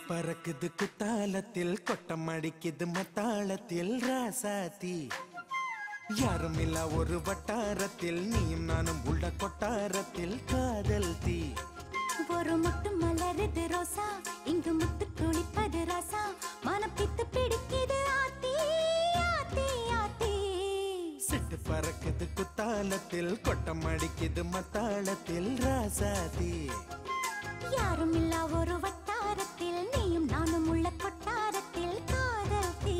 பறக்குது குத்தாலத்தில் கொட்டம் அடிக்குது மத்தாளத்தில் ராசாத்தி யாரும் இல்ல ஒரு வட்டாரத்தில் நீயும் நானும் உள்ள கொட்டாரத்தில் காதல் தீ ஒரு முட்டு மலருது ரோசா இங்கு முத்து குளிப்பது ராசா மனப்பித்து பிடிக்குது ஆத்தி ஆத்தி ஆத்தி சிட்டு பறக்குது குத்தாலத்தில் கொட்டம் அடிக்குது மத்தாளத்தில் ராசாத்தி யாரும் இல்ல ஒரு வட்டாரத்தில் நீயும் நானும் உள்ள கொட்டாரத்தில் காதல் தீ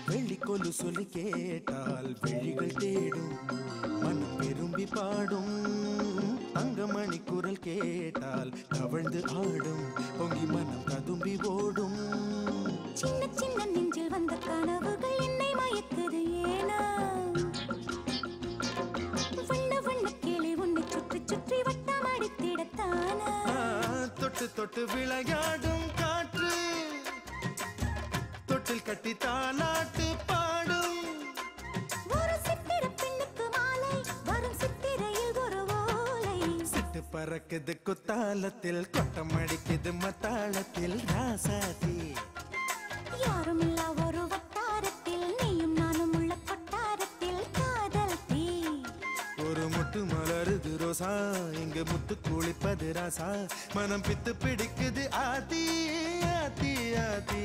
வெள்ளிக்கொலு சொல்லி கேட்டால் விழிகள் தேடும் மனம் விரும்பி பாடும் தங்கமணி குரல் கேட்டால் தவழ்ந்து ஆடும் பொங்கி மனம் கதும்பி ஓடும் சின்ன சின்ன நெஞ்சில் வந்த கனவுகள் என்னை மயக்குது ஏனா வண்ண வண்ண கிளி உன்னை சுற்றி சுற்றி வட்டம் அடித்திடத்தானா தொட்டு தொட்டு விளையாடும் காற்று தொட்டில் கட்டி தாலாட்டு பாடும் ஒரு சித்திர பெண்ணுக்கு மாலை வரும் சித்திரையில் ஒரு ஓலை சிட்டு பறக்குது குத்தாலத்தில் கொட்டம் அடிக்குது மத்தாளத்தில் ராசாத்தி யாரும் இல்ல ஒரு வட்டாரத்தில் நீயும் நானும் உள்ள கொட்டாரத்தில் காதல் தீ ஒரு முட்டு மலருது ரோசா இங்கு முத்து குளிப்பது ராசா மனம் பித்து பிடிக்குது ஆத்தி ஆத்தி ஆத்தி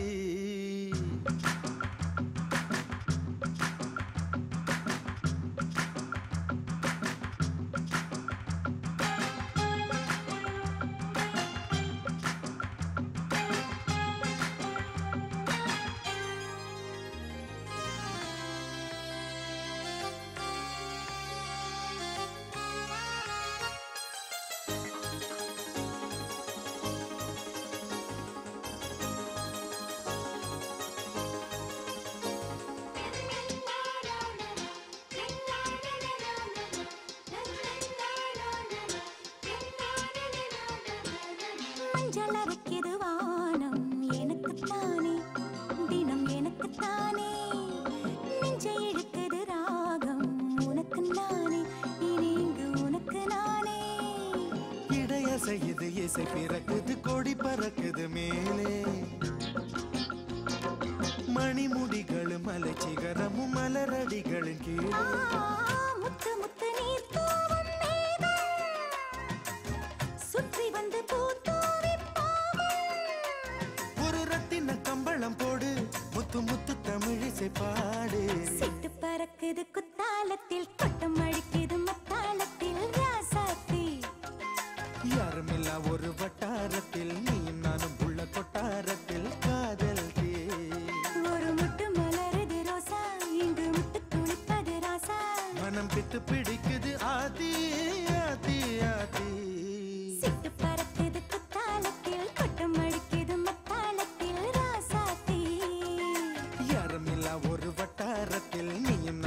மஞ்சள் அரைக்குது வானம் எனக்குத்தானே தினம் எனக்குத்தானே நெஞ்சை இழுக்குது ராகம் உனக்கு நானே இனி இங்கு உனக்கு நானே இடையசையுது இசை பிறக்குது கொடி பறக்குது மேலே மணிமுடிகளும் மலை சிகரமும் மலரடிகளின் கீழே முத்து முத்து நீர் தூவும் மேகம் சுற்றி வந்து பூத்தூவி ஒரு ரத்தின கம்பளம் போடு முத்து முத்து தமிழிசை பாடு சிட்டு பறக்குது குத்தாலத்தில் கொட்டம் அடிக்குது மத்தாளத்தில் ராசாத்தி யாரும் இல்ல ஒரு வட்டாரத்தில் நீயும் நானும் உள்ள கொட்டாரத்தில் காதல் தீ ஒரு முட்டு மலருது ரோசா இங்கு முட்டு குளிப்பது ராசா மனம் பித்து பிடிக்குது ஆதி ஆதி ஆதி சிட்டு பறக்குது குத்தாலத்தில் கொட்டம் அடிக்குது மத்தாளத்தில் ராசாத்தி யாரும் இல்ல ஒரு வட்டாரத்தில் நீயும்